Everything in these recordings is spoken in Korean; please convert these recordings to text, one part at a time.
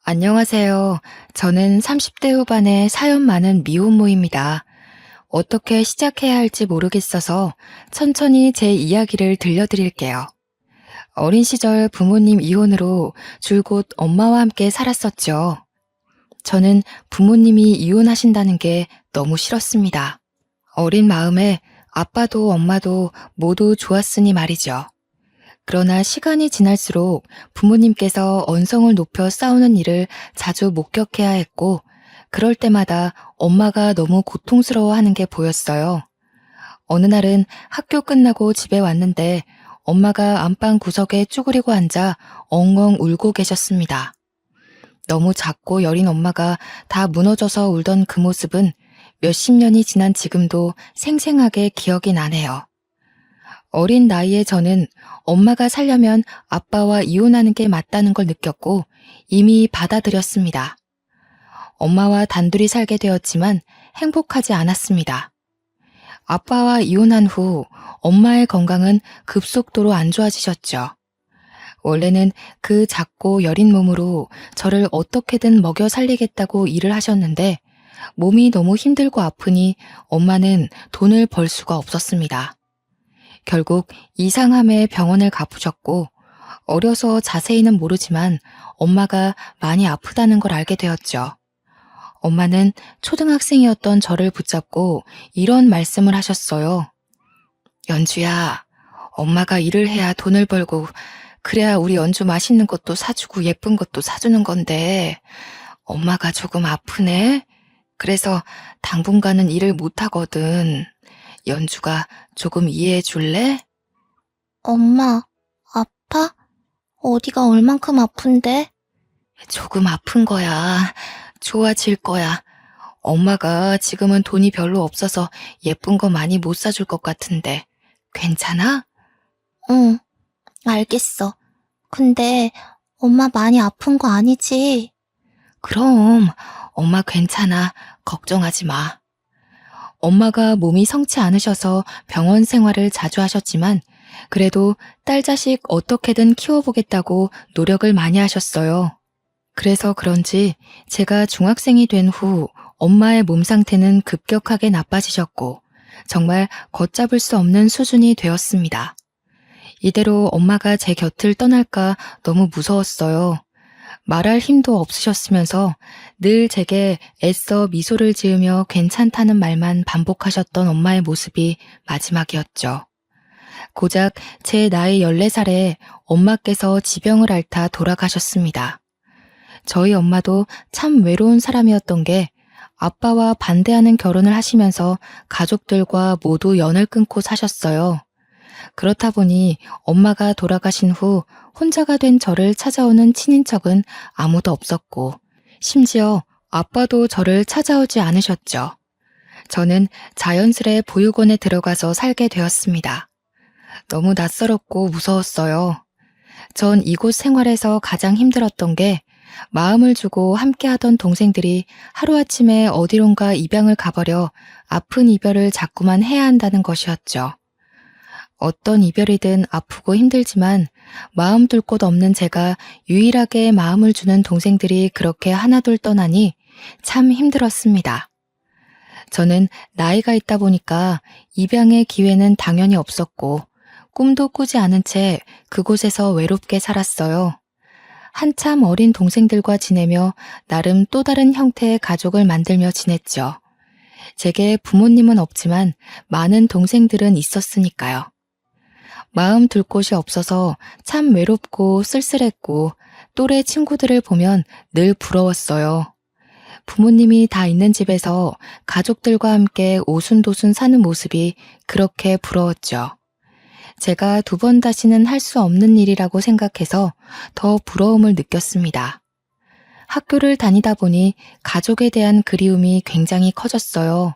안녕하세요. 저는 30대 후반의 사연 많은 미혼모입니다. 어떻게 시작해야 할지 모르겠어서 천천히 제 이야기를 들려드릴게요. 어린 시절 부모님 이혼으로 줄곧 엄마와 함께 살았었죠. 저는 부모님이 이혼하신다는 게 너무 싫었습니다. 어린 마음에 아빠도 엄마도 모두 좋았으니 말이죠. 그러나 시간이 지날수록 부모님께서 언성을 높여 싸우는 일을 자주 목격해야 했고, 그럴 때마다 엄마가 너무 고통스러워하는 게 보였어요. 어느 날은 학교 끝나고 집에 왔는데 엄마가 안방 구석에 쭈그리고 앉아 엉엉 울고 계셨습니다. 너무 작고 여린 엄마가 다 무너져서 울던 그 모습은 몇십 년이 지난 지금도 생생하게 기억이 나네요. 어린 나이에 저는 엄마가 살려면 아빠와 이혼하는 게 맞다는 걸 느꼈고 이미 받아들였습니다. 엄마와 단둘이 살게 되었지만 행복하지 않았습니다. 아빠와 이혼한 후 엄마의 건강은 급속도로 안 좋아지셨죠. 원래는 그 작고 여린 몸으로 저를 어떻게든 먹여 살리겠다고 일을 하셨는데 몸이 너무 힘들고 아프니 엄마는 돈을 벌 수가 없었습니다. 결국 이상함에 병원을 가보셨고 어려서 자세히는 모르지만 엄마가 많이 아프다는 걸 알게 되었죠. 엄마는 초등학생이었던 저를 붙잡고 이런 말씀을 하셨어요. 연주야, 엄마가 일을 해야 돈을 벌고 그래야 우리 연주 맛있는 것도 사주고 예쁜 것도 사주는 건데 엄마가 조금 아프네? 그래서 당분간은 일을 못하거든. 연주가 조금 이해해 줄래? 엄마, 아파? 어디가 얼만큼 아픈데? 조금 아픈 거야. 좋아질 거야. 엄마가 지금은 돈이 별로 없어서 예쁜 거 많이 못 사줄 것 같은데 괜찮아? 응, 알겠어. 근데 엄마 많이 아픈 거 아니지? 그럼 엄마 괜찮아. 걱정하지 마. 엄마가 몸이 성치 않으셔서 병원 생활을 자주 하셨지만 그래도 딸 자식 어떻게든 키워보겠다고 노력을 많이 하셨어요. 그래서 그런지 제가 중학생이 된 후 엄마의 몸 상태는 급격하게 나빠지셨고 정말 걷잡을 수 없는 수준이 되었습니다. 이대로 엄마가 제 곁을 떠날까 너무 무서웠어요. 말할 힘도 없으셨으면서 늘 제게 애써 미소를 지으며 괜찮다는 말만 반복하셨던 엄마의 모습이 마지막이었죠. 고작 제 나이 14살에 엄마께서 지병을 앓다 돌아가셨습니다. 저희 엄마도 참 외로운 사람이었던 게 아빠와 반대하는 결혼을 하시면서 가족들과 모두 연을 끊고 사셨어요. 그렇다 보니 엄마가 돌아가신 후 혼자가 된 저를 찾아오는 친인척은 아무도 없었고 심지어 아빠도 저를 찾아오지 않으셨죠. 저는 자연스레 보육원에 들어가서 살게 되었습니다. 너무 낯설었고 무서웠어요. 전 이곳 생활에서 가장 힘들었던 게 마음을 주고 함께하던 동생들이 하루아침에 어디론가 입양을 가버려 아픈 이별을 자꾸만 해야 한다는 것이었죠. 어떤 이별이든 아프고 힘들지만 마음 둘 곳 없는 제가 유일하게 마음을 주는 동생들이 그렇게 하나둘 떠나니 참 힘들었습니다. 저는 나이가 있다 보니까 입양의 기회는 당연히 없었고 꿈도 꾸지 않은 채 그곳에서 외롭게 살았어요. 한참 어린 동생들과 지내며 나름 또 다른 형태의 가족을 만들며 지냈죠. 제게 부모님은 없지만 많은 동생들은 있었으니까요. 마음 둘 곳이 없어서 참 외롭고 쓸쓸했고 또래 친구들을 보면 늘 부러웠어요. 부모님이 다 있는 집에서 가족들과 함께 오순도순 사는 모습이 그렇게 부러웠죠. 제가 두 번 다시는 할 수 없는 일이라고 생각해서 더 부러움을 느꼈습니다. 학교를 다니다 보니 가족에 대한 그리움이 굉장히 커졌어요.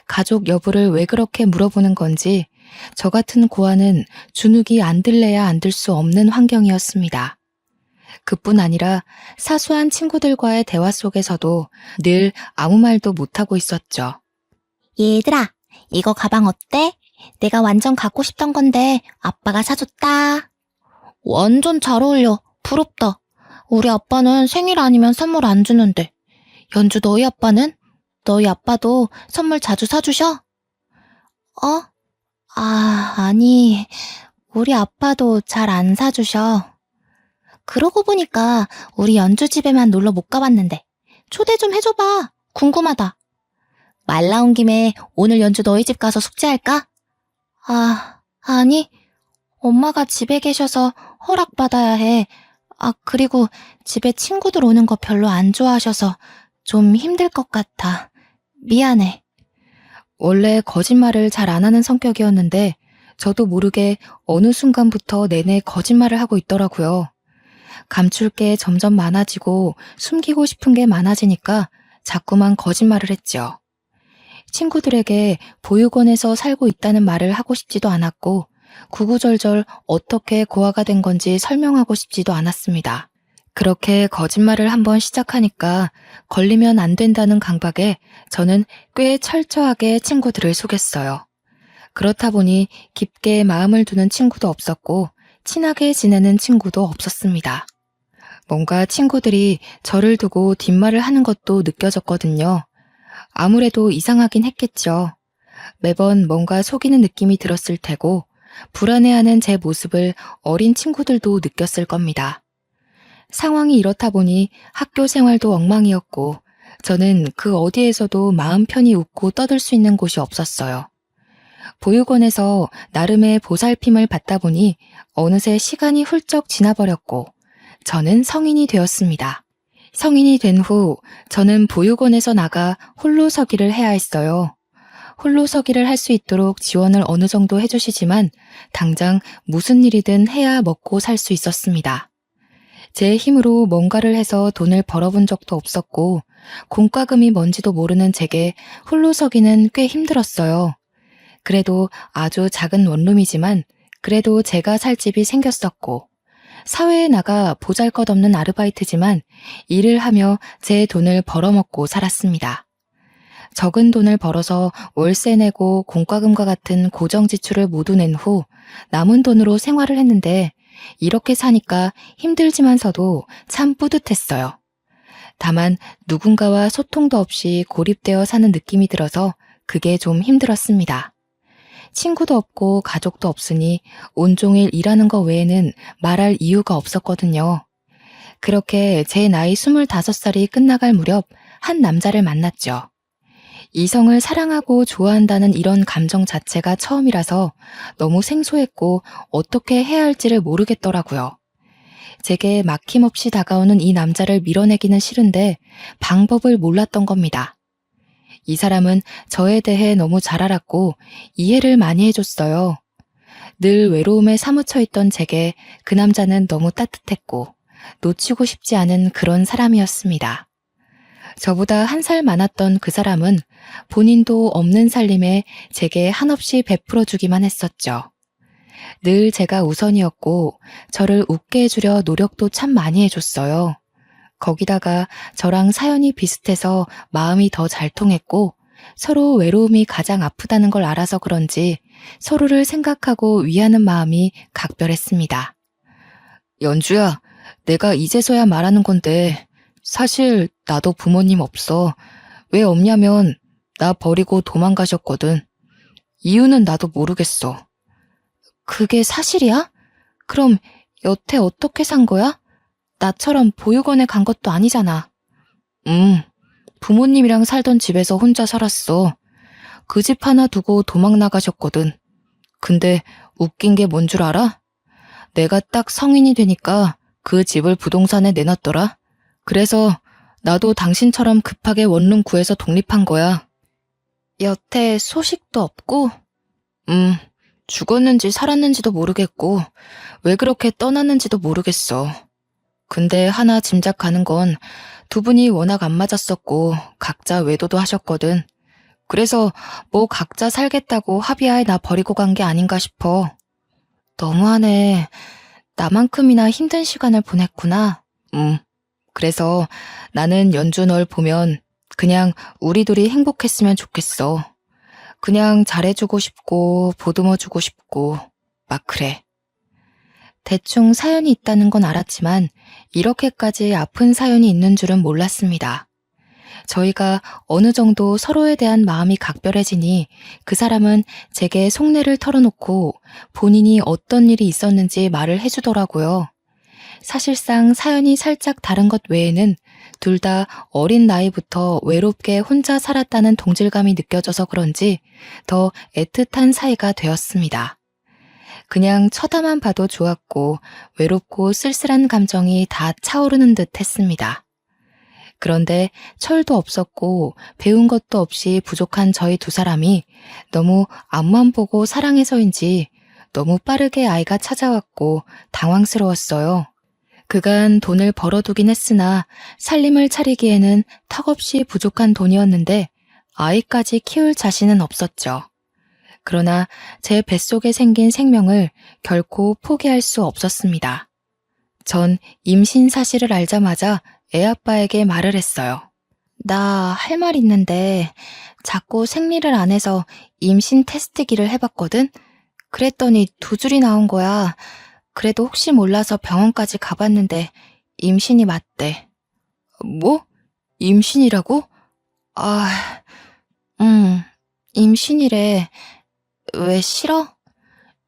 가족 여부를 왜 그렇게 물어보는 건지 저 같은 고아는 주눅이 안 들래야 안 들 수 없는 환경이었습니다. 그뿐 아니라 사소한 친구들과의 대화 속에서도 늘 아무 말도 못하고 있었죠. 얘들아, 이거 가방 어때? 내가 완전 갖고 싶던 건데 아빠가 사줬다. 완전 잘 어울려. 부럽다. 우리 아빠는 생일 아니면 선물 안 주는데. 연주 너희 아빠는? 너희 아빠도 선물 자주 사주셔? 어? 아니, 우리 아빠도 잘 안 사주셔. 그러고 보니까 우리 연주 집에만 놀러 못 가봤는데 초대 좀 해줘봐. 궁금하다. 말 나온 김에 오늘 연주 너희 집 가서 숙제할까? 아니. 엄마가 집에 계셔서 허락받아야 해. 그리고 집에 친구들 오는 거 별로 안 좋아하셔서 좀 힘들 것 같아. 미안해. 원래 거짓말을 잘 안 하는 성격이었는데 저도 모르게 어느 순간부터 내내 거짓말을 하고 있더라고요. 감출 게 점점 많아지고 숨기고 싶은 게 많아지니까 자꾸만 거짓말을 했죠. 친구들에게 보육원에서 살고 있다는 말을 하고 싶지도 않았고 구구절절 어떻게 고아가 된 건지 설명하고 싶지도 않았습니다. 그렇게 거짓말을 한번 시작하니까 걸리면 안 된다는 강박에 저는 꽤 철저하게 친구들을 속였어요. 그렇다 보니 깊게 마음을 두는 친구도 없었고 친하게 지내는 친구도 없었습니다. 뭔가 친구들이 저를 두고 뒷말을 하는 것도 느껴졌거든요. 아무래도 이상하긴 했겠죠. 매번 뭔가 속이는 느낌이 들었을 테고 불안해하는 제 모습을 어린 친구들도 느꼈을 겁니다. 상황이 이렇다 보니 학교 생활도 엉망이었고 저는 그 어디에서도 마음 편히 웃고 떠들 수 있는 곳이 없었어요. 보육원에서 나름의 보살핌을 받다 보니 어느새 시간이 훌쩍 지나버렸고 저는 성인이 되었습니다. 성인이 된 후 저는 보육원에서 나가 홀로서기를 해야 했어요. 홀로서기를 할 수 있도록 지원을 어느 정도 해주시지만 당장 무슨 일이든 해야 먹고 살 수 있었습니다. 제 힘으로 뭔가를 해서 돈을 벌어본 적도 없었고 공과금이 뭔지도 모르는 제게 홀로서기는 꽤 힘들었어요. 그래도 아주 작은 원룸이지만 그래도 제가 살 집이 생겼었고 사회에 나가 보잘것없는 아르바이트지만 일을 하며 제 돈을 벌어먹고 살았습니다. 적은 돈을 벌어서 월세 내고 공과금과 같은 고정 지출을 모두 낸 후 남은 돈으로 생활을 했는데 이렇게 사니까 힘들지만서도 참 뿌듯했어요. 다만 누군가와 소통도 없이 고립되어 사는 느낌이 들어서 그게 좀 힘들었습니다. 친구도 없고 가족도 없으니 온종일 일하는 거 외에는 말할 이유가 없었거든요. 그렇게 제 나이 25살이 끝나갈 무렵 한 남자를 만났죠. 이성을 사랑하고 좋아한다는 이런 감정 자체가 처음이라서 너무 생소했고 어떻게 해야 할지를 모르겠더라고요. 제게 막힘없이 다가오는 이 남자를 밀어내기는 싫은데 방법을 몰랐던 겁니다. 이 사람은 저에 대해 너무 잘 알았고 이해를 많이 해줬어요. 늘 외로움에 사무쳐 있던 제게 그 남자는 너무 따뜻했고 놓치고 싶지 않은 그런 사람이었습니다. 저보다 1살 많았던 그 사람은 본인도 없는 살림에 제게 한없이 베풀어주기만 했었죠. 늘 제가 우선이었고 저를 웃게 해주려 노력도 참 많이 해줬어요. 거기다가 저랑 사연이 비슷해서 마음이 더 잘 통했고 서로 외로움이 가장 아프다는 걸 알아서 그런지 서로를 생각하고 위하는 마음이 각별했습니다. 연주야, 내가 이제서야 말하는 건데 사실 나도 부모님 없어. 왜 없냐면 나 버리고 도망가셨거든. 이유는 나도 모르겠어. 그게 사실이야? 그럼 여태 어떻게 산 거야? 나처럼 보육원에 간 것도 아니잖아. 부모님이랑 살던 집에서 혼자 살았어. 그 집 하나 두고 도망 나가셨거든. 근데 웃긴 게 뭔 줄 알아? 내가 딱 성인이 되니까 그 집을 부동산에 내놨더라. 그래서 나도 당신처럼 급하게 원룸 구해서 독립한 거야. 여태 소식도 없고? 죽었는지 살았는지도 모르겠고 왜 그렇게 떠났는지도 모르겠어. 근데 하나 짐작가는 건 두 분이 워낙 안 맞았었고 각자 외도도 하셨거든. 그래서 뭐 각자 살겠다고 합의하에 나 버리고 간 게 아닌가 싶어. 너무하네. 나만큼이나 힘든 시간을 보냈구나. 그래서 나는 연주 널 보면 그냥 우리 둘이 행복했으면 좋겠어. 그냥 잘해주고 싶고 보듬어주고 싶고 막 그래. 대충 사연이 있다는 건 알았지만 이렇게까지 아픈 사연이 있는 줄은 몰랐습니다. 저희가 어느 정도 서로에 대한 마음이 각별해지니 그 사람은 제게 속내를 털어놓고 본인이 어떤 일이 있었는지 말을 해주더라고요. 사실상 사연이 살짝 다른 것 외에는 둘 다 어린 나이부터 외롭게 혼자 살았다는 동질감이 느껴져서 그런지 더 애틋한 사이가 되었습니다. 그냥 쳐다만 봐도 좋았고 외롭고 쓸쓸한 감정이 다 차오르는 듯 했습니다. 그런데 철도 없었고 배운 것도 없이 부족한 저희 두 사람이 너무 앞만 보고 사랑해서인지 너무 빠르게 아이가 찾아왔고 당황스러웠어요. 그간 돈을 벌어두긴 했으나 살림을 차리기에는 턱없이 부족한 돈이었는데 아이까지 키울 자신은 없었죠. 그러나 제 뱃속에 생긴 생명을 결코 포기할 수 없었습니다. 전 임신 사실을 알자마자 애아빠에게 말을 했어요. 나 할 말 있는데 자꾸 생리를 안 해서 임신 테스트기를 해봤거든? 그랬더니 2줄이 나온 거야. 그래도 혹시 몰라서 병원까지 가봤는데 임신이 맞대. 뭐? 임신이라고? 아, 임신이래. 왜 싫어?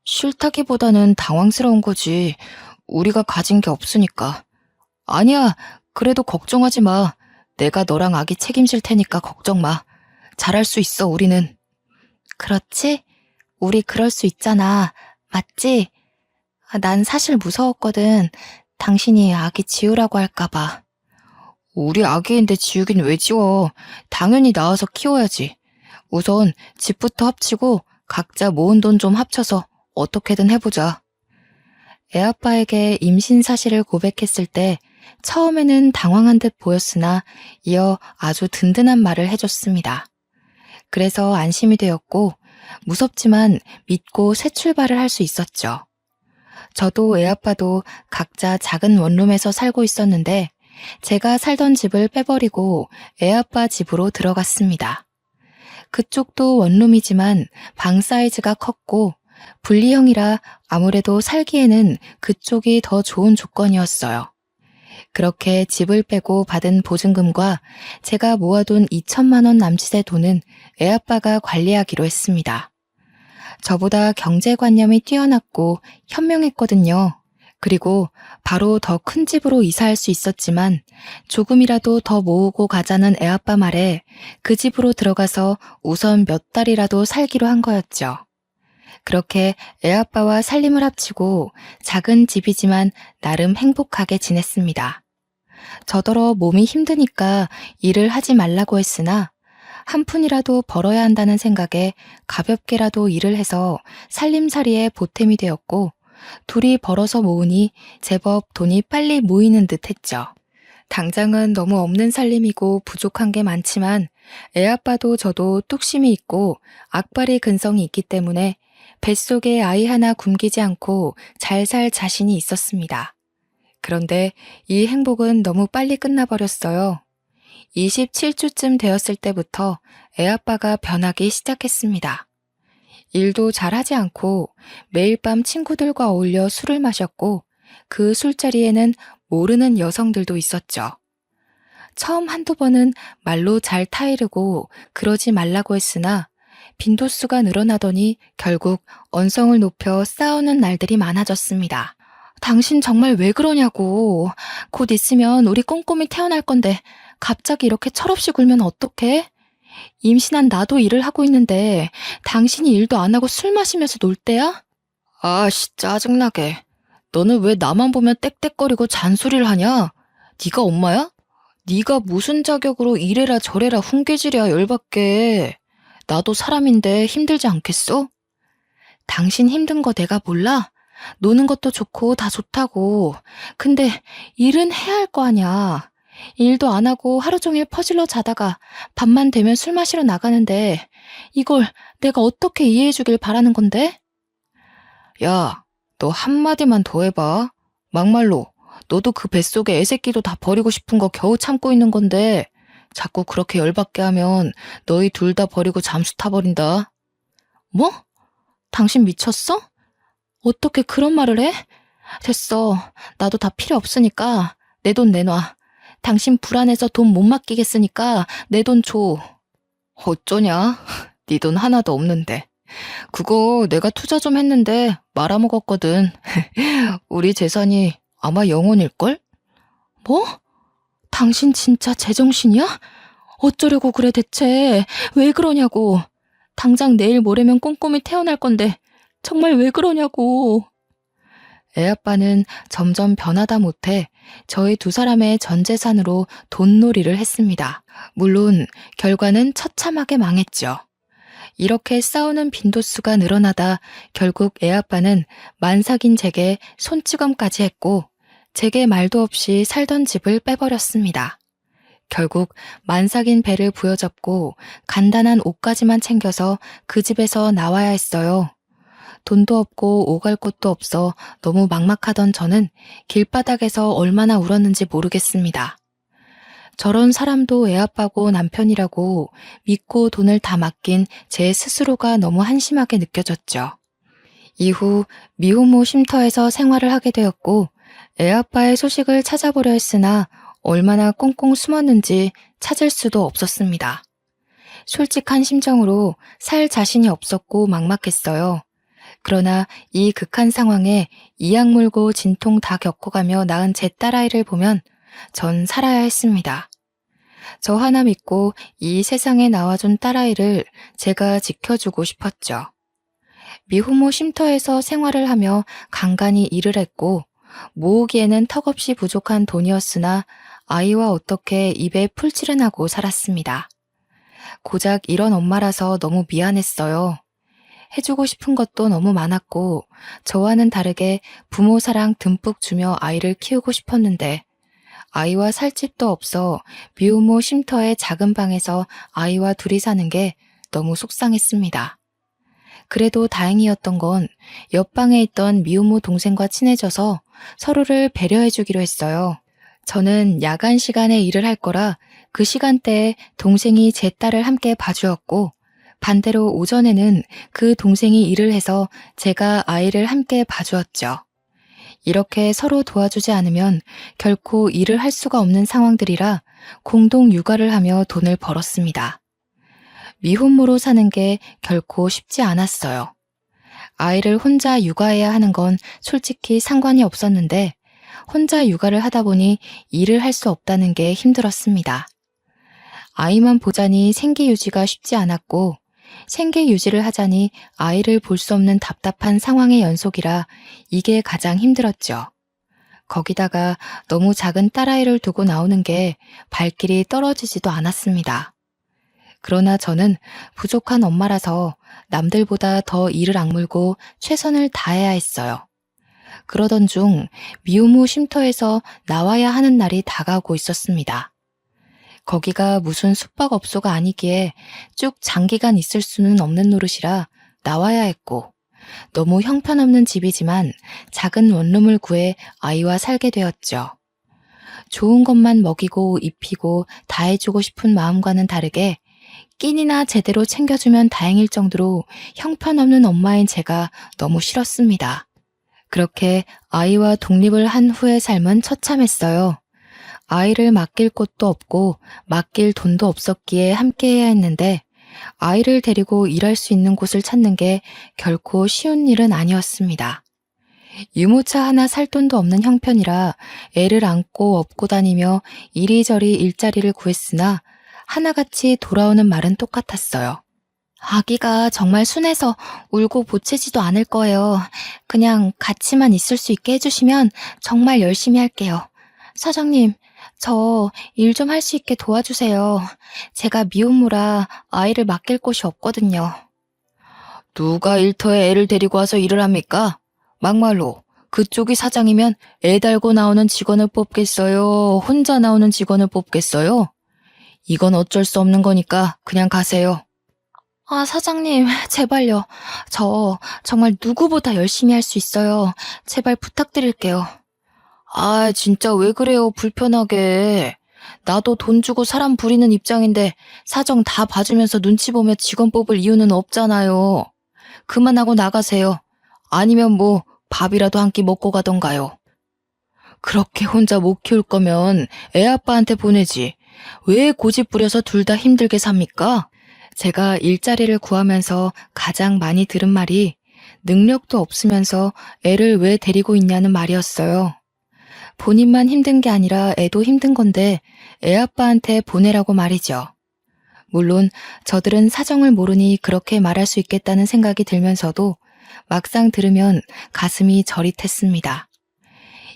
싫다기보다는 당황스러운 거지. 우리가 가진 게 없으니까. 아니야, 그래도 걱정하지 마. 내가 너랑 아기 책임질 테니까 걱정 마. 잘할 수 있어, 우리는. 그렇지? 우리 그럴 수 있잖아. 맞지? 난 사실 무서웠거든. 당신이 아기 지우라고 할까봐. 우리 아기인데 지우긴 왜 지워. 당연히 낳아서 키워야지. 우선 집부터 합치고 각자 모은 돈 좀 합쳐서 어떻게든 해보자. 애아빠에게 임신 사실을 고백했을 때 처음에는 당황한 듯 보였으나 이어 아주 든든한 말을 해줬습니다. 그래서 안심이 되었고 무섭지만 믿고 새 출발을 할 수 있었죠. 저도 애아빠도 각자 작은 원룸에서 살고 있었는데 제가 살던 집을 빼버리고 애아빠 집으로 들어갔습니다. 그쪽도 원룸이지만 방 사이즈가 컸고 분리형이라 아무래도 살기에는 그쪽이 더 좋은 조건이었어요. 그렇게 집을 빼고 받은 보증금과 제가 모아둔 2천만 원 남짓의 돈은 애아빠가 관리하기로 했습니다. 저보다 경제관념이 뛰어났고 현명했거든요. 그리고 바로 더 큰 집으로 이사할 수 있었지만 조금이라도 더 모으고 가자는 애아빠 말에 그 집으로 들어가서 우선 몇 달이라도 살기로 한 거였죠. 그렇게 애아빠와 살림을 합치고 작은 집이지만 나름 행복하게 지냈습니다. 저더러 몸이 힘드니까 일을 하지 말라고 했으나 한 푼이라도 벌어야 한다는 생각에 가볍게라도 일을 해서 살림살이에 보탬이 되었고 둘이 벌어서 모으니 제법 돈이 빨리 모이는 듯 했죠. 당장은 너무 없는 살림이고 부족한 게 많지만 애아빠도 저도 뚝심이 있고 악바리 근성이 있기 때문에 뱃속에 아이 하나 굶기지 않고 잘 살 자신이 있었습니다. 그런데 이 행복은 너무 빨리 끝나버렸어요. 27주쯤 되었을 때부터 애아빠가 변하기 시작했습니다. 일도 잘하지 않고 매일 밤 친구들과 어울려 술을 마셨고 그 술자리에는 모르는 여성들도 있었죠. 처음 한두 번은 말로 잘 타이르고 그러지 말라고 했으나 빈도수가 늘어나더니 결국 언성을 높여 싸우는 날들이 많아졌습니다. 당신 정말 왜 그러냐고. 곧 있으면 우리 꼼꼼히 태어날 건데 갑자기 이렇게 철없이 굴면 어떡해? 임신한 나도 일을 하고 있는데 당신이 일도 안 하고 술 마시면서 놀 때야? 아씨 짜증나게. 너는 왜 나만 보면 떽떽거리고 잔소리를 하냐? 네가 엄마야? 네가 무슨 자격으로 이래라 저래라 훈계질이야 열받게. 나도 사람인데 힘들지 않겠어? 당신 힘든 거 내가 몰라? 노는 것도 좋고 다 좋다고. 근데 일은 해야 할 거 아냐. 일도 안 하고 하루 종일 퍼질러 자다가 밤만 되면 술 마시러 나가는데 이걸 내가 어떻게 이해해 주길 바라는 건데? 야, 너 한마디만 더 해봐. 막말로 너도 그 뱃속에 애새끼도 다 버리고 싶은 거 겨우 참고 있는 건데 자꾸 그렇게 열받게 하면 너희 둘 다 버리고 잠수 타버린다. 뭐? 당신 미쳤어? 어떻게 그런 말을 해? 됐어. 나도 다 필요 없으니까 내 돈 내놔. 당신 불안해서 돈 못 맡기겠으니까 내 돈 줘. 어쩌냐? 네 돈 하나도 없는데. 그거 내가 투자 좀 했는데 말아먹었거든. 우리 재산이 아마 영원일걸? 뭐? 당신 진짜 제정신이야? 어쩌려고 그래 대체? 왜 그러냐고. 당장 내일 모레면 꼼꼼히 태어날 건데 정말 왜 그러냐고. 애아빠는 점점 변하다 못해 저희 두 사람의 전 재산으로 돈놀이를 했습니다. 물론 결과는 처참하게 망했죠. 이렇게 싸우는 빈도수가 늘어나다 결국 애아빠는 만삭인 제게 손찌검까지 했고 제게 말도 없이 살던 집을 빼버렸습니다. 결국 만삭인 배를 부여잡고 간단한 옷까지만 챙겨서 그 집에서 나와야 했어요. 돈도 없고 오갈 곳도 없어 너무 막막하던 저는 길바닥에서 얼마나 울었는지 모르겠습니다. 저런 사람도 애아빠고 남편이라고 믿고 돈을 다 맡긴 제 스스로가 너무 한심하게 느껴졌죠. 이후 미혼모 쉼터에서 생활을 하게 되었고 애아빠의 소식을 찾아보려 했으나 얼마나 꽁꽁 숨었는지 찾을 수도 없었습니다. 솔직한 심정으로 살 자신이 없었고 막막했어요. 그러나 이 극한 상황에 이악 물고 진통 다 겪어가며 낳은 제 딸아이를 보면 전 살아야 했습니다. 저 하나 믿고 이 세상에 나와준 딸아이를 제가 지켜주고 싶었죠. 미혼모 쉼터에서 생활을 하며 간간히 일을 했고 모으기에는 턱없이 부족한 돈이었으나 아이와 어떻게 입에 풀칠은 하고 살았습니다. 고작 이런 엄마라서 너무 미안했어요. 해주고 싶은 것도 너무 많았고 저와는 다르게 부모 사랑 듬뿍 주며 아이를 키우고 싶었는데 아이와 살 집도 없어 미혼모 쉼터의 작은 방에서 아이와 둘이 사는 게 너무 속상했습니다. 그래도 다행이었던 건 옆방에 있던 미혼모 동생과 친해져서 서로를 배려해주기로 했어요. 저는 야간 시간에 일을 할 거라 그 시간대에 동생이 제 딸을 함께 봐주었고 반대로 오전에는 그 동생이 일을 해서 제가 아이를 함께 봐주었죠. 이렇게 서로 도와주지 않으면 결코 일을 할 수가 없는 상황들이라 공동 육아를 하며 돈을 벌었습니다. 미혼모로 사는 게 결코 쉽지 않았어요. 아이를 혼자 육아해야 하는 건 솔직히 상관이 없었는데 혼자 육아를 하다 보니 일을 할 수 없다는 게 힘들었습니다. 아이만 보자니 생계 유지가 쉽지 않았고 생계 유지를 하자니 아이를 볼 수 없는 답답한 상황의 연속이라 이게 가장 힘들었죠. 거기다가 너무 작은 딸아이를 두고 나오는 게 발길이 떨어지지도 않았습니다. 그러나 저는 부족한 엄마라서 남들보다 더 이를 악물고 최선을 다해야 했어요. 그러던 중 미혼모 쉼터에서 나와야 하는 날이 다가오고 있었습니다. 거기가 무슨 숙박업소가 아니기에 쭉 장기간 있을 수는 없는 노릇이라 나와야 했고 너무 형편없는 집이지만 작은 원룸을 구해 아이와 살게 되었죠. 좋은 것만 먹이고 입히고 다 해주고 싶은 마음과는 다르게 끼니나 제대로 챙겨주면 다행일 정도로 형편없는 엄마인 제가 너무 싫었습니다. 그렇게 아이와 독립을 한 후의 삶은 처참했어요. 아이를 맡길 곳도 없고 맡길 돈도 없었기에 함께해야 했는데 아이를 데리고 일할 수 있는 곳을 찾는 게 결코 쉬운 일은 아니었습니다. 유모차 하나 살 돈도 없는 형편이라 애를 안고 업고 다니며 이리저리 일자리를 구했으나 하나같이 돌아오는 말은 똑같았어요. 아기가 정말 순해서 울고 보채지도 않을 거예요. 그냥 같이만 있을 수 있게 해주시면 정말 열심히 할게요. 사장님, 저 일 좀 할 수 있게 도와주세요. 제가 미혼모라 아이를 맡길 곳이 없거든요. 누가 일터에 애를 데리고 와서 일을 합니까? 막말로 그쪽이 사장이면 애 달고 나오는 직원을 뽑겠어요? 혼자 나오는 직원을 뽑겠어요? 이건 어쩔 수 없는 거니까 그냥 가세요. 아, 사장님, 제발요. 저 정말 누구보다 열심히 할 수 있어요. 제발 부탁드릴게요. 아, 진짜 왜 그래요, 불편하게. 나도 돈 주고 사람 부리는 입장인데 사정 다 봐주면서 눈치 보며 직원 뽑을 이유는 없잖아요. 그만하고 나가세요. 아니면 뭐 밥이라도 한 끼 먹고 가던가요. 그렇게 혼자 못 키울 거면 애 아빠한테 보내지. 왜 고집 부려서 둘 다 힘들게 삽니까? 제가 일자리를 구하면서 가장 많이 들은 말이 능력도 없으면서 애를 왜 데리고 있냐는 말이었어요. 본인만 힘든 게 아니라 애도 힘든 건데 애 아빠한테 보내라고 말이죠. 물론 저들은 사정을 모르니 그렇게 말할 수 있겠다는 생각이 들면서도 막상 들으면 가슴이 저릿했습니다.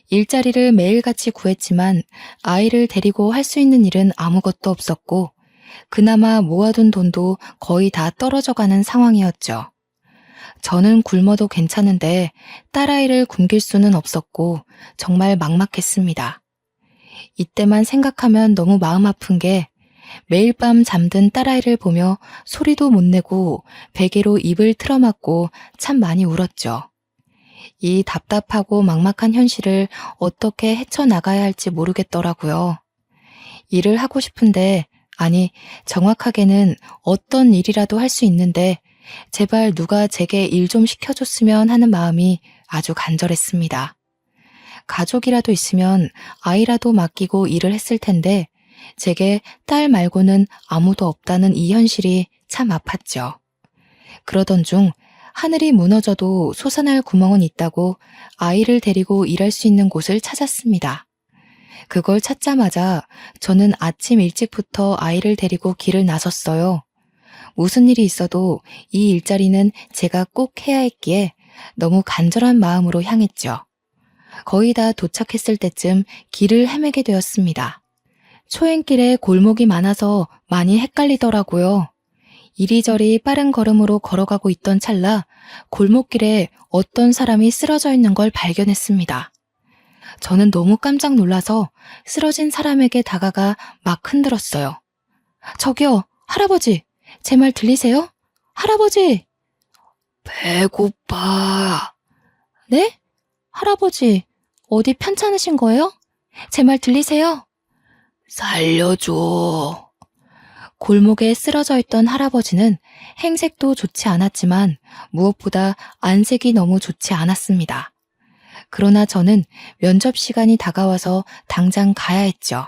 일자리를 매일같이 구했지만 아이를 데리고 할 수 있는 일은 아무것도 없었고 그나마 모아둔 돈도 거의 다 떨어져 가는 상황이었죠. 저는 굶어도 괜찮은데 딸아이를 굶길 수는 없었고 정말 막막했습니다. 이때만 생각하면 너무 마음 아픈 게 매일 밤 잠든 딸아이를 보며 소리도 못 내고 베개로 입을 틀어막고 참 많이 울었죠. 이 답답하고 막막한 현실을 어떻게 헤쳐나가야 할지 모르겠더라고요. 일을 하고 싶은데, 아니, 정확하게는 어떤 일이라도 할 수 있는데 제발 누가 제게 일 좀 시켜줬으면 하는 마음이 아주 간절했습니다. 가족이라도 있으면 아이라도 맡기고 일을 했을 텐데 제게 딸 말고는 아무도 없다는 이 현실이 참 아팠죠. 그러던 중 하늘이 무너져도 솟아날 구멍은 있다고 아이를 데리고 일할 수 있는 곳을 찾았습니다. 그걸 찾자마자 저는 아침 일찍부터 아이를 데리고 길을 나섰어요. 무슨 일이 있어도 이 일자리는 제가 꼭 해야 했기에 너무 간절한 마음으로 향했죠. 거의 다 도착했을 때쯤 길을 헤매게 되었습니다. 초행길에 골목이 많아서 많이 헷갈리더라고요. 이리저리 빠른 걸음으로 걸어가고 있던 찰나 골목길에 어떤 사람이 쓰러져 있는 걸 발견했습니다. 저는 너무 깜짝 놀라서 쓰러진 사람에게 다가가 막 흔들었어요. 저기요, 할아버지, 제 말 들리세요? 할아버지! 배고파. 네? 할아버지, 어디 편찮으신 거예요? 제 말 들리세요? 살려줘. 골목에 쓰러져 있던 할아버지는 행색도 좋지 않았지만 무엇보다 안색이 너무 좋지 않았습니다. 그러나 저는 면접 시간이 다가와서 당장 가야 했죠.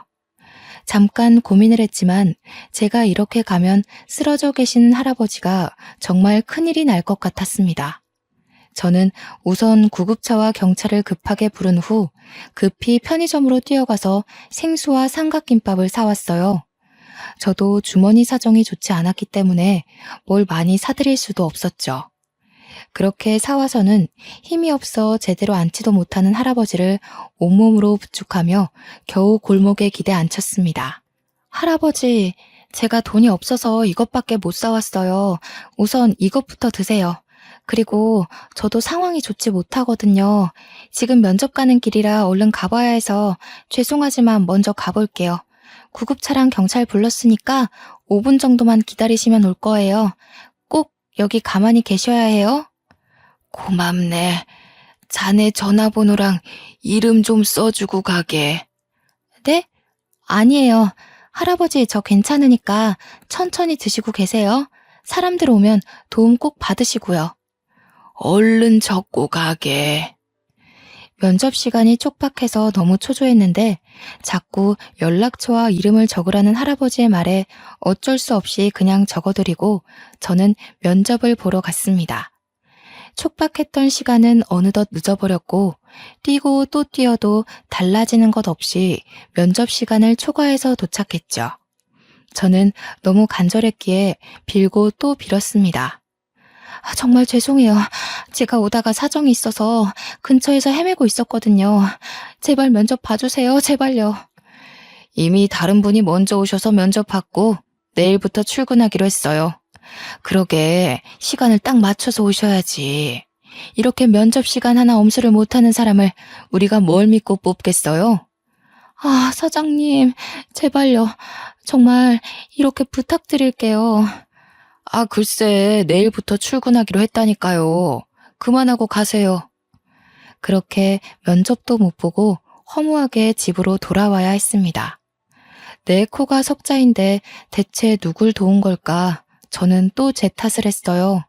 잠깐 고민을 했지만 제가 이렇게 가면 쓰러져 계신 할아버지가 정말 큰일이 날 것 같았습니다. 저는 우선 구급차와 경찰을 급하게 부른 후 급히 편의점으로 뛰어가서 생수와 삼각김밥을 사왔어요. 저도 주머니 사정이 좋지 않았기 때문에 뭘 많이 사드릴 수도 없었죠. 그렇게 사와서는 힘이 없어 제대로 앉지도 못하는 할아버지를 온몸으로 부축하며 겨우 골목에 기대 앉혔습니다. 할아버지, 제가 돈이 없어서 이것밖에 못 사왔어요. 우선 이것부터 드세요. 그리고 저도 상황이 좋지 못하거든요. 지금 면접 가는 길이라 얼른 가봐야 해서 죄송하지만 먼저 가볼게요. 구급차랑 경찰 불렀으니까 5분 정도만 기다리시면 올 거예요. 꼭 여기 가만히 계셔야 해요. 고맙네. 자네 전화번호랑 이름 좀 써주고 가게. 네? 아니에요. 할아버지 저 괜찮으니까 천천히 드시고 계세요. 사람들 오면 도움 꼭 받으시고요. 얼른 적고 가게. 면접 시간이 촉박해서 너무 초조했는데 자꾸 연락처와 이름을 적으라는 할아버지의 말에 어쩔 수 없이 그냥 적어드리고 저는 면접을 보러 갔습니다. 촉박했던 시간은 어느덧 늦어버렸고 뛰고 또 뛰어도 달라지는 것 없이 면접 시간을 초과해서 도착했죠. 저는 너무 간절했기에 빌고 또 빌었습니다. 정말 죄송해요. 제가 오다가 사정이 있어서 근처에서 헤매고 있었거든요. 제발 면접 봐주세요. 제발요. 이미 다른 분이 먼저 오셔서 면접 받고 내일부터 출근하기로 했어요. 그러게 시간을 딱 맞춰서 오셔야지. 이렇게 면접 시간 하나 엄수를 못하는 사람을 우리가 뭘 믿고 뽑겠어요? 사장님, 제발요. 정말 이렇게 부탁드릴게요. 글쎄, 내일부터 출근하기로 했다니까요. 그만하고 가세요. 그렇게 면접도 못 보고 허무하게 집으로 돌아와야 했습니다. 내 코가 석자인데 대체 누굴 도운 걸까? 저는 또 제 탓을 했어요.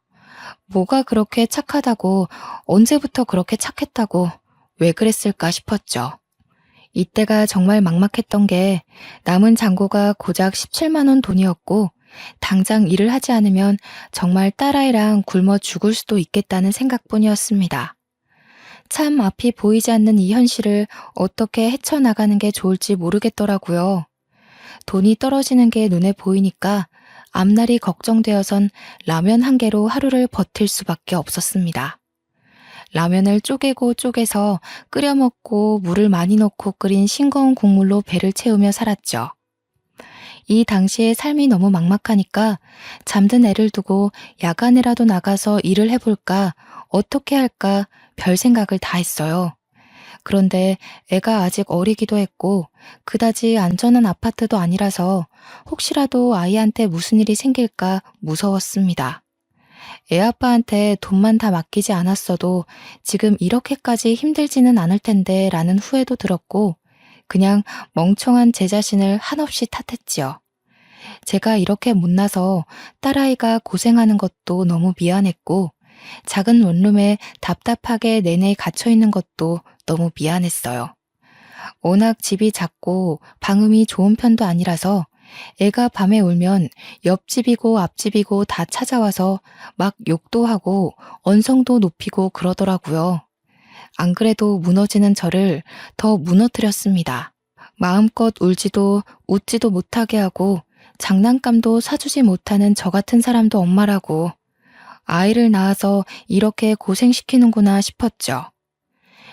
뭐가 그렇게 착하다고, 언제부터 그렇게 착했다고, 왜 그랬을까 싶었죠. 이때가 정말 막막했던 게 남은 잔고가 고작 17만 원 돈이었고 당장 일을 하지 않으면 정말 딸아이랑 굶어 죽을 수도 있겠다는 생각뿐이었습니다. 참 앞이 보이지 않는 이 현실을 어떻게 헤쳐나가는 게 좋을지 모르겠더라고요. 돈이 떨어지는 게 눈에 보이니까 앞날이 걱정되어선 라면 한 개로 하루를 버틸 수밖에 없었습니다. 라면을 쪼개고 쪼개서 끓여 먹고 물을 많이 넣고 끓인 싱거운 국물로 배를 채우며 살았죠. 이 당시에 삶이 너무 막막하니까 잠든 애를 두고 야간에라도 나가서 일을 해볼까, 어떻게 할까 별 생각을 다 했어요. 그런데 애가 아직 어리기도 했고 그다지 안전한 아파트도 아니라서 혹시라도 아이한테 무슨 일이 생길까 무서웠습니다. 애 아빠한테 돈만 다 맡기지 않았어도 지금 이렇게까지 힘들지는 않을 텐데 라는 후회도 들었고 그냥 멍청한 제 자신을 한없이 탓했지요. 제가 이렇게 못나서 딸아이가 고생하는 것도 너무 미안했고 작은 원룸에 답답하게 내내 갇혀있는 것도 너무 미안했어요. 워낙 집이 작고 방음이 좋은 편도 아니라서 애가 밤에 울면 옆집이고 앞집이고 다 찾아와서 막 욕도 하고 언성도 높이고 그러더라고요. 안 그래도 무너지는 저를 더 무너뜨렸습니다. 마음껏 울지도 웃지도 못하게 하고 장난감도 사주지 못하는 저 같은 사람도 엄마라고 아이를 낳아서 이렇게 고생시키는구나 싶었죠.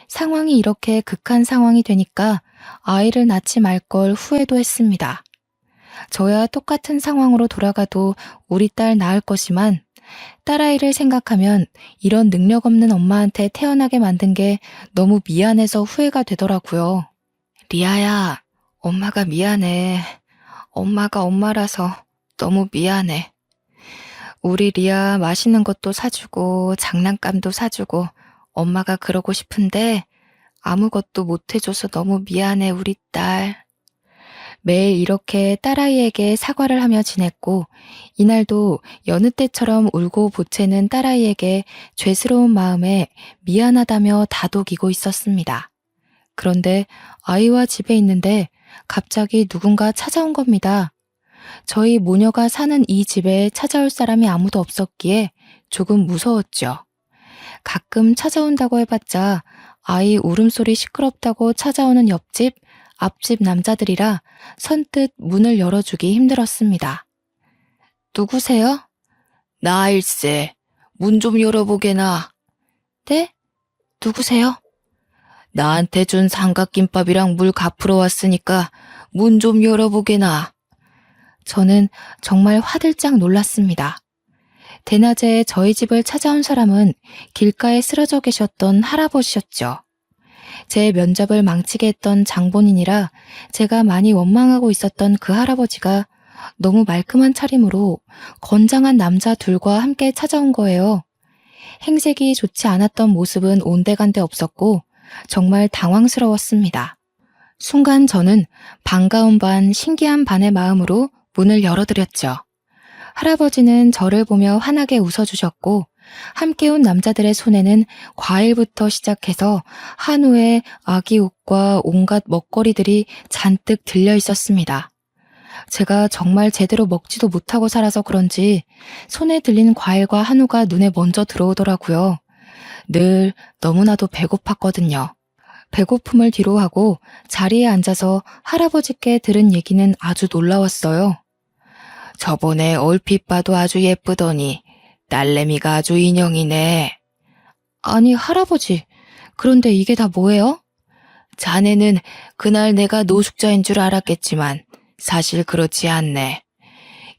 상황이 이렇게 극한 상황이 되니까 아이를 낳지 말 걸 후회도 했습니다. 저야 똑같은 상황으로 돌아가도 우리 딸 낳을 것이만 딸아이를 생각하면 이런 능력 없는 엄마한테 태어나게 만든 게 너무 미안해서 후회가 되더라고요. 리아야, 엄마가 미안해. 엄마가 엄마라서 너무 미안해. 우리 리아 맛있는 것도 사주고 장난감도 사주고 엄마가 그러고 싶은데 아무것도 못 해줘서 너무 미안해 우리 딸. 매일 이렇게 딸아이에게 사과를 하며 지냈고 이날도 여느 때처럼 울고 보채는 딸아이에게 죄스러운 마음에 미안하다며 다독이고 있었습니다. 그런데 아이와 집에 있는데 갑자기 누군가 찾아온 겁니다. 저희 모녀가 사는 이 집에 찾아올 사람이 아무도 없었기에 조금 무서웠죠. 가끔 찾아온다고 해봤자 아이 울음소리 시끄럽다고 찾아오는 옆집, 앞집 남자들이라 선뜻 문을 열어주기 힘들었습니다. 누구세요? 나일세. 문 좀 열어보게나. 네? 누구세요? 나한테 준 삼각김밥이랑 물 갚으러 왔으니까 문 좀 열어보게나. 저는 정말 화들짝 놀랐습니다. 대낮에 저희 집을 찾아온 사람은 길가에 쓰러져 계셨던 할아버지셨죠. 제 면접을 망치게 했던 장본인이라 제가 많이 원망하고 있었던 그 할아버지가 너무 말끔한 차림으로 건장한 남자 둘과 함께 찾아온 거예요. 행색이 좋지 않았던 모습은 온데간데 없었고 정말 당황스러웠습니다. 순간 저는 반가운 반 신기한 반의 마음으로 문을 열어드렸죠. 할아버지는 저를 보며 환하게 웃어주셨고 함께 온 남자들의 손에는 과일부터 시작해서 한우에 아기 옷과 온갖 먹거리들이 잔뜩 들려 있었습니다. 제가 정말 제대로 먹지도 못하고 살아서 그런지 손에 들린 과일과 한우가 눈에 먼저 들어오더라고요. 늘 너무나도 배고팠거든요. 배고픔을 뒤로하고 자리에 앉아서 할아버지께 들은 얘기는 아주 놀라웠어요. 저번에 얼핏 봐도 아주 예쁘더니 딸내미가 아주 인형이네. 아니 할아버지, 그런데 이게 다 뭐예요? 자네는 그날 내가 노숙자인 줄 알았겠지만 사실 그렇지 않네.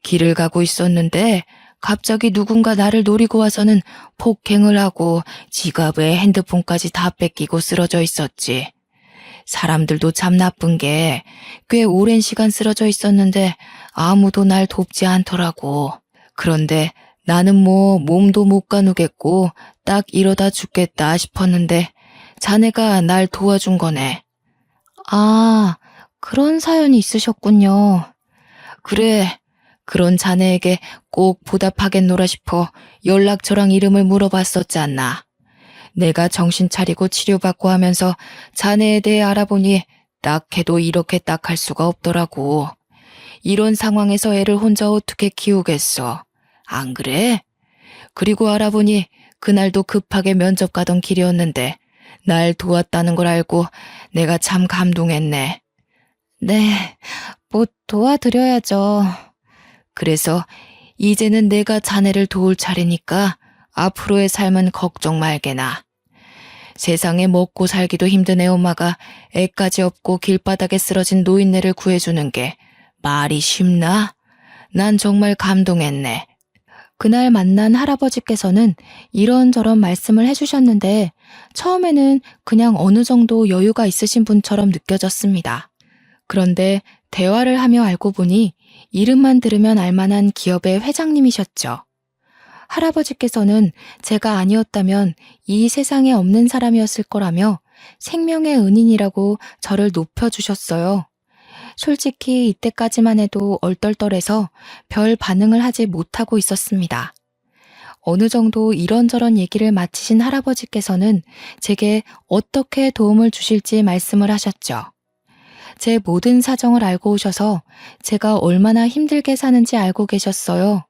길을 가고 있었는데 갑자기 누군가 나를 노리고 와서는 폭행을 하고 지갑에 핸드폰까지 다 뺏기고 쓰러져 있었지. 사람들도 참 나쁜 게 꽤 오랜 시간 쓰러져 있었는데 아무도 날 돕지 않더라고. 그런데 나는 뭐 몸도 못 가누겠고 딱 이러다 죽겠다 싶었는데 자네가 날 도와준 거네. 아, 그런 사연이 있으셨군요. 그래, 그런 자네에게 꼭 보답하겠노라 싶어 연락처랑 이름을 물어봤었잖아. 내가 정신 차리고 치료받고 하면서 자네에 대해 알아보니 딱해도 이렇게 딱할 수가 없더라고. 이런 상황에서 애를 혼자 어떻게 키우겠어. 안 그래? 그리고 알아보니 그날도 급하게 면접 가던 길이었는데 날 도왔다는 걸 알고 내가 참 감동했네. 네, 뭐 도와드려야죠. 그래서 이제는 내가 자네를 도울 차례니까 앞으로의 삶은 걱정 말게나. 세상에 먹고 살기도 힘든 애엄마가 애까지 없고 길바닥에 쓰러진 노인네를 구해주는 게 말이 쉽나? 난 정말 감동했네. 그날 만난 할아버지께서는 이런저런 말씀을 해주셨는데 처음에는 그냥 어느 정도 여유가 있으신 분처럼 느껴졌습니다. 그런데 대화를 하며 알고 보니 이름만 들으면 알만한 기업의 회장님이셨죠. 할아버지께서는 제가 아니었다면 이 세상에 없는 사람이었을 거라며 생명의 은인이라고 저를 높여주셨어요. 솔직히 이때까지만 해도 얼떨떨해서 별 반응을 하지 못하고 있었습니다. 어느 정도 이런저런 얘기를 마치신 할아버지께서는 제게 어떻게 도움을 주실지 말씀을 하셨죠. 제 모든 사정을 알고 오셔서 제가 얼마나 힘들게 사는지 알고 계셨어요.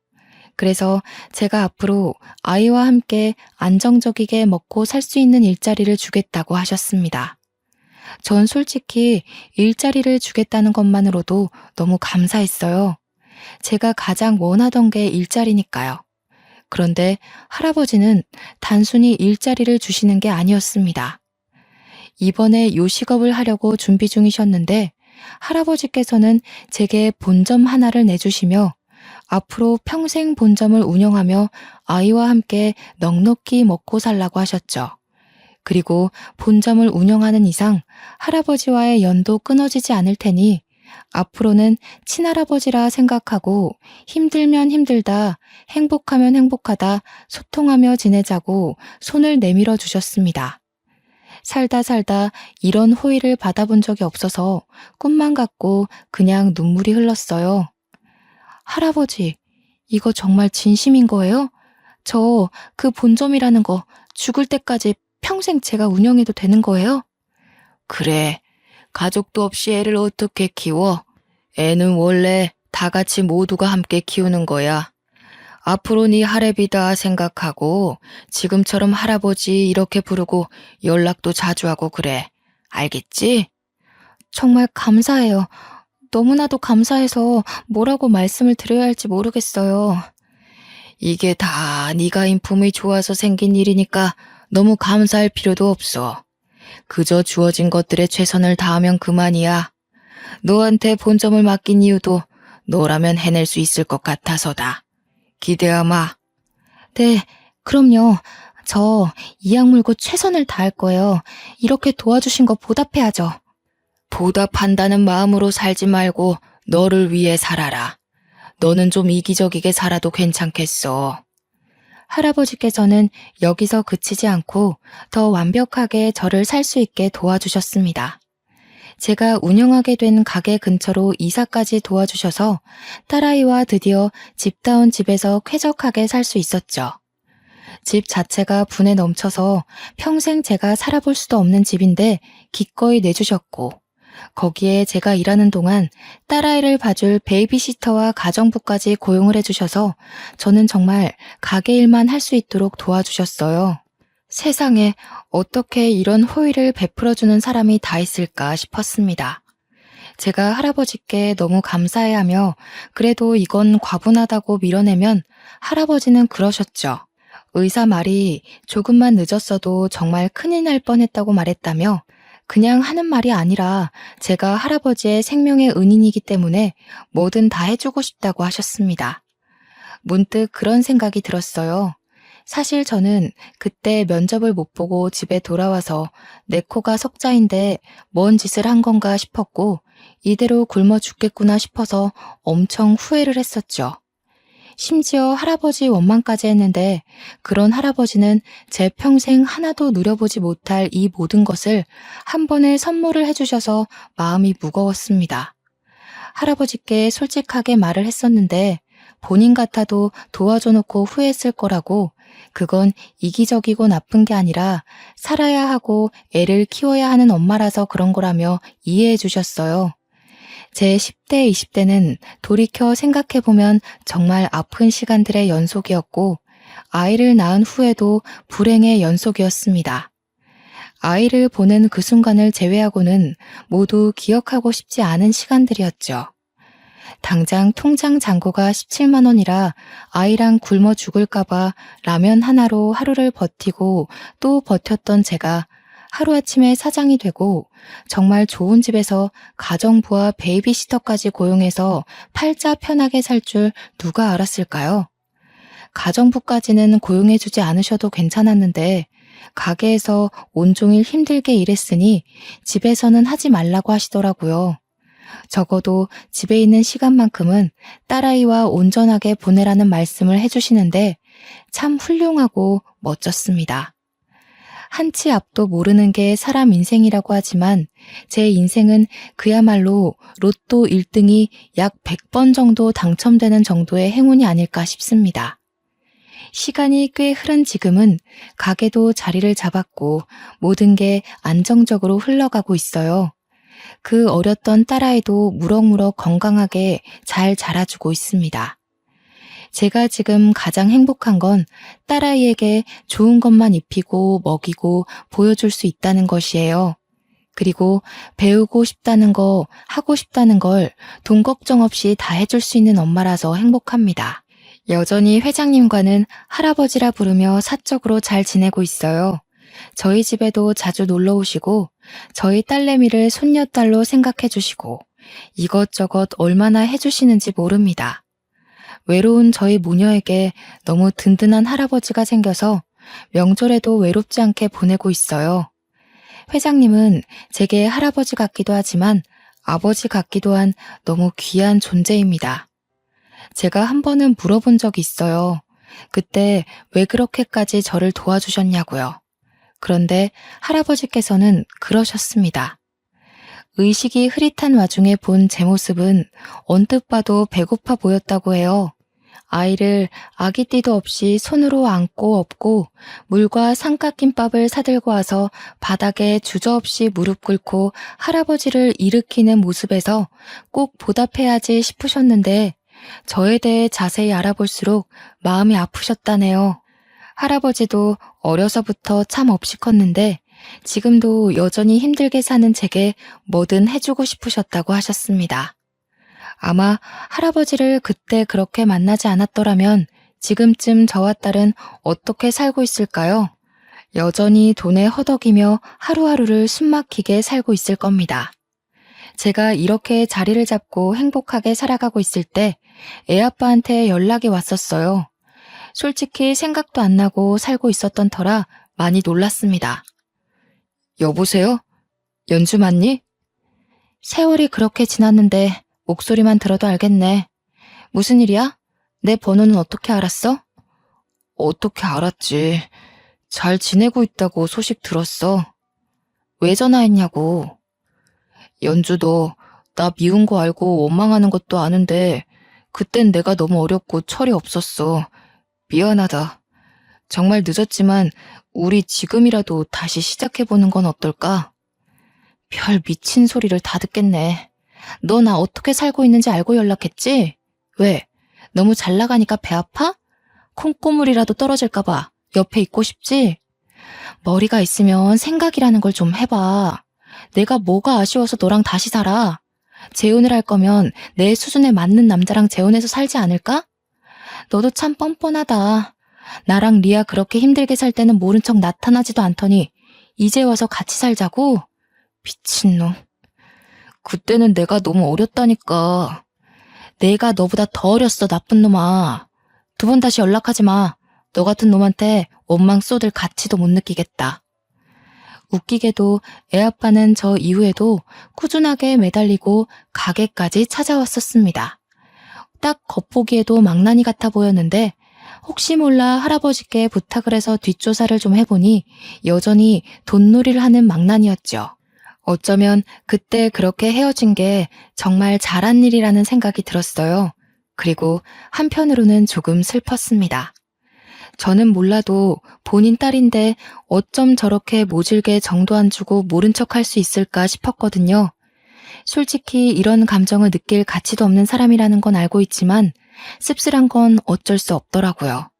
그래서 제가 앞으로 아이와 함께 안정적이게 먹고 살 수 있는 일자리를 주겠다고 하셨습니다. 전 솔직히 일자리를 주겠다는 것만으로도 너무 감사했어요. 제가 가장 원하던 게 일자리니까요. 그런데 할아버지는 단순히 일자리를 주시는 게 아니었습니다. 이번에 요식업을 하려고 준비 중이셨는데 할아버지께서는 제게 본점 하나를 내주시며 앞으로 평생 본점을 운영하며 아이와 함께 넉넉히 먹고 살라고 하셨죠. 그리고 본점을 운영하는 이상 할아버지와의 연도 끊어지지 않을 테니 앞으로는 친할아버지라 생각하고 힘들면 힘들다, 행복하면 행복하다, 소통하며 지내자고 손을 내밀어 주셨습니다. 살다 살다 이런 호의를 받아본 적이 없어서 꿈만 같고 그냥 눈물이 흘렀어요. 할아버지, 이거 정말 진심인 거예요? 저 그 본점이라는 거 죽을 때까지 평생 제가 운영해도 되는 거예요? 그래, 가족도 없이 애를 어떻게 키워? 애는 원래 다 같이 모두가 함께 키우는 거야. 앞으로 네 할애비다 생각하고 지금처럼 할아버지 이렇게 부르고 연락도 자주 하고 그래. 알겠지? 정말 감사해요. 너무나도 감사해서 뭐라고 말씀을 드려야 할지 모르겠어요. 이게 다 네가 인품이 좋아서 생긴 일이니까 너무 감사할 필요도 없어. 그저 주어진 것들에 최선을 다하면 그만이야. 너한테 본점을 맡긴 이유도 너라면 해낼 수 있을 것 같아서다. 기대하마. 네, 그럼요. 저 이악 물고 최선을 다할 거예요. 이렇게 도와주신 거 보답해야죠. 보답한다는 마음으로 살지 말고 너를 위해 살아라. 너는 좀 이기적이게 살아도 괜찮겠어. 할아버지께서는 여기서 그치지 않고 더 완벽하게 저를 살 수 있게 도와주셨습니다. 제가 운영하게 된 가게 근처로 이사까지 도와주셔서 딸아이와 드디어 집다운 집에서 쾌적하게 살 수 있었죠. 집 자체가 분에 넘쳐서 평생 제가 살아볼 수도 없는 집인데 기꺼이 내주셨고 거기에 제가 일하는 동안 딸아이를 봐줄 베이비시터와 가정부까지 고용을 해주셔서 저는 정말 가게 일만 할 수 있도록 도와주셨어요. 세상에 어떻게 이런 호의를 베풀어주는 사람이 다 있을까 싶었습니다. 제가 할아버지께 너무 감사해하며 그래도 이건 과분하다고 밀어내면 할아버지는 그러셨죠. 의사 말이 조금만 늦었어도 정말 큰일 날 뻔했다고 말했다며 그냥 하는 말이 아니라 제가 할아버지의 생명의 은인이기 때문에 뭐든 다 해주고 싶다고 하셨습니다. 문득 그런 생각이 들었어요. 사실 저는 그때 면접을 못 보고 집에 돌아와서 내 코가 석자인데 뭔 짓을 한 건가 싶었고 이대로 굶어 죽겠구나 싶어서 엄청 후회를 했었죠. 심지어 할아버지 원망까지 했는데 그런 할아버지는 제 평생 하나도 누려보지 못할 이 모든 것을 한 번에 선물을 해주셔서 마음이 무거웠습니다. 할아버지께 솔직하게 말을 했었는데 본인 같아도 도와줘 놓고 후회했을 거라고, 그건 이기적이고 나쁜 게 아니라 살아야 하고 애를 키워야 하는 엄마라서 그런 거라며 이해해 주셨어요. 제 10대, 20대는 돌이켜 생각해보면 정말 아픈 시간들의 연속이었고, 아이를 낳은 후에도 불행의 연속이었습니다. 아이를 보는 그 순간을 제외하고는 모두 기억하고 싶지 않은 시간들이었죠. 당장 통장 잔고가 17만 원이라 아이랑 굶어 죽을까봐 라면 하나로 하루를 버티고 또 버텼던 제가 하루아침에 사장이 되고 정말 좋은 집에서 가정부와 베이비시터까지 고용해서 팔자 편하게 살 줄 누가 알았을까요? 가정부까지는 고용해주지 않으셔도 괜찮았는데 가게에서 온종일 힘들게 일했으니 집에서는 하지 말라고 하시더라고요. 적어도 집에 있는 시간만큼은 딸아이와 온전하게 보내라는 말씀을 해주시는데 참 훌륭하고 멋졌습니다. 한치 앞도 모르는 게 사람 인생이라고 하지만 제 인생은 그야말로 로또 1등이 약 100번 정도 당첨되는 정도의 행운이 아닐까 싶습니다. 시간이 꽤 흐른 지금은 가게도 자리를 잡았고 모든 게 안정적으로 흘러가고 있어요. 그 어렸던 딸아이도 무럭무럭 건강하게 잘 자라주고 있습니다. 제가 지금 가장 행복한 건 딸아이에게 좋은 것만 입히고 먹이고 보여줄 수 있다는 것이에요. 그리고 배우고 싶다는 거, 하고 싶다는 걸 돈 걱정 없이 다 해줄 수 있는 엄마라서 행복합니다. 여전히 회장님과는 할아버지라 부르며 사적으로 잘 지내고 있어요. 저희 집에도 자주 놀러 오시고 저희 딸내미를 손녀딸로 생각해 주시고 이것저것 얼마나 해주시는지 모릅니다. 외로운 저희 모녀에게 너무 든든한 할아버지가 생겨서 명절에도 외롭지 않게 보내고 있어요. 회장님은 제게 할아버지 같기도 하지만 아버지 같기도 한 너무 귀한 존재입니다. 제가 한 번은 물어본 적이 있어요. 그때 왜 그렇게까지 저를 도와주셨냐고요. 그런데 할아버지께서는 그러셨습니다. 의식이 흐릿한 와중에 본 제 모습은 언뜻 봐도 배고파 보였다고 해요. 아이를 아기띠도 없이 손으로 안고 업고 물과 삼각김밥을 사들고 와서 바닥에 주저없이 무릎 꿇고 할아버지를 일으키는 모습에서 꼭 보답해야지 싶으셨는데 저에 대해 자세히 알아볼수록 마음이 아프셨다네요. 할아버지도 어려서부터 참 없이 컸는데 지금도 여전히 힘들게 사는 제게 뭐든 해주고 싶으셨다고 하셨습니다. 아마 할아버지를 그때 그렇게 만나지 않았더라면 지금쯤 저와 딸은 어떻게 살고 있을까요? 여전히 돈에 허덕이며 하루하루를 숨막히게 살고 있을 겁니다. 제가 이렇게 자리를 잡고 행복하게 살아가고 있을 때 애아빠한테 연락이 왔었어요. 솔직히 생각도 안 나고 살고 있었던 터라 많이 놀랐습니다. 여보세요? 연주 맞니? 세월이 그렇게 지났는데 목소리만 들어도 알겠네. 무슨 일이야? 내 번호는 어떻게 알았어? 어떻게 알았지. 잘 지내고 있다고 소식 들었어. 왜 전화했냐고. 연주 너 나 미운 거 알고 원망하는 것도 아는데 그땐 내가 너무 어렸고 철이 없었어. 미안하다. 정말 늦었지만 우리 지금이라도 다시 시작해보는 건 어떨까? 별 미친 소리를 다 듣겠네. 너 나 어떻게 살고 있는지 알고 연락했지? 왜? 너무 잘 나가니까 배 아파? 콩고물이라도 떨어질까봐 옆에 있고 싶지? 머리가 있으면 생각이라는 걸 좀 해봐. 내가 뭐가 아쉬워서 너랑 다시 살아? 재혼을 할 거면 내 수준에 맞는 남자랑 재혼해서 살지 않을까? 너도 참 뻔뻔하다. 나랑 리아 그렇게 힘들게 살 때는 모른 척 나타나지도 않더니 이제 와서 같이 살자고? 미친놈. 그때는 내가 너무 어렸다니까. 내가 너보다 더 어렸어, 나쁜 놈아. 2번 다시 연락하지 마. 너 같은 놈한테 원망 쏟을 가치도 못 느끼겠다. 웃기게도 애아빠는 저 이후에도 꾸준하게 매달리고 가게까지 찾아왔었습니다. 딱 겉보기에도 망나니 같아 보였는데 혹시 몰라 할아버지께 부탁을 해서 뒷조사를 좀 해보니 여전히 돈놀이를 하는 망나니였죠. 어쩌면 그때 그렇게 헤어진 게 정말 잘한 일이라는 생각이 들었어요. 그리고 한편으로는 조금 슬펐습니다. 저는 몰라도 본인 딸인데 어쩜 저렇게 모질게 정도 안 주고 모른 척 할 수 있을까 싶었거든요. 솔직히 이런 감정을 느낄 가치도 없는 사람이라는 건 알고 있지만 씁쓸한 건 어쩔 수 없더라고요.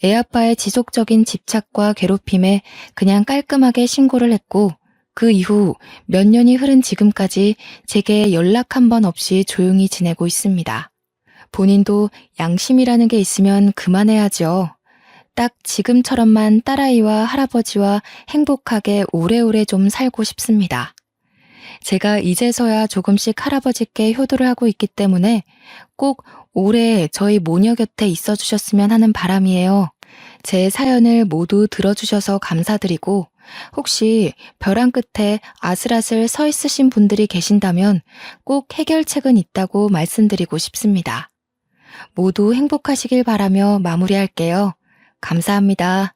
애아빠의 지속적인 집착과 괴롭힘에 그냥 깔끔하게 신고를 했고 그 이후 몇 년이 흐른 지금까지 제게 연락 한 번 없이 조용히 지내고 있습니다. 본인도 양심이라는 게 있으면 그만해야죠. 딱 지금처럼만 딸아이와 할아버지와 행복하게 오래오래 좀 살고 싶습니다. 제가 이제서야 조금씩 할아버지께 효도를 하고 있기 때문에 꼭 오래 저희 모녀 곁에 있어 주셨으면 하는 바람이에요. 제 사연을 모두 들어주셔서 감사드리고 혹시 벼랑 끝에 아슬아슬 서 있으신 분들이 계신다면 꼭 해결책은 있다고 말씀드리고 싶습니다. 모두 행복하시길 바라며 마무리할게요. 감사합니다.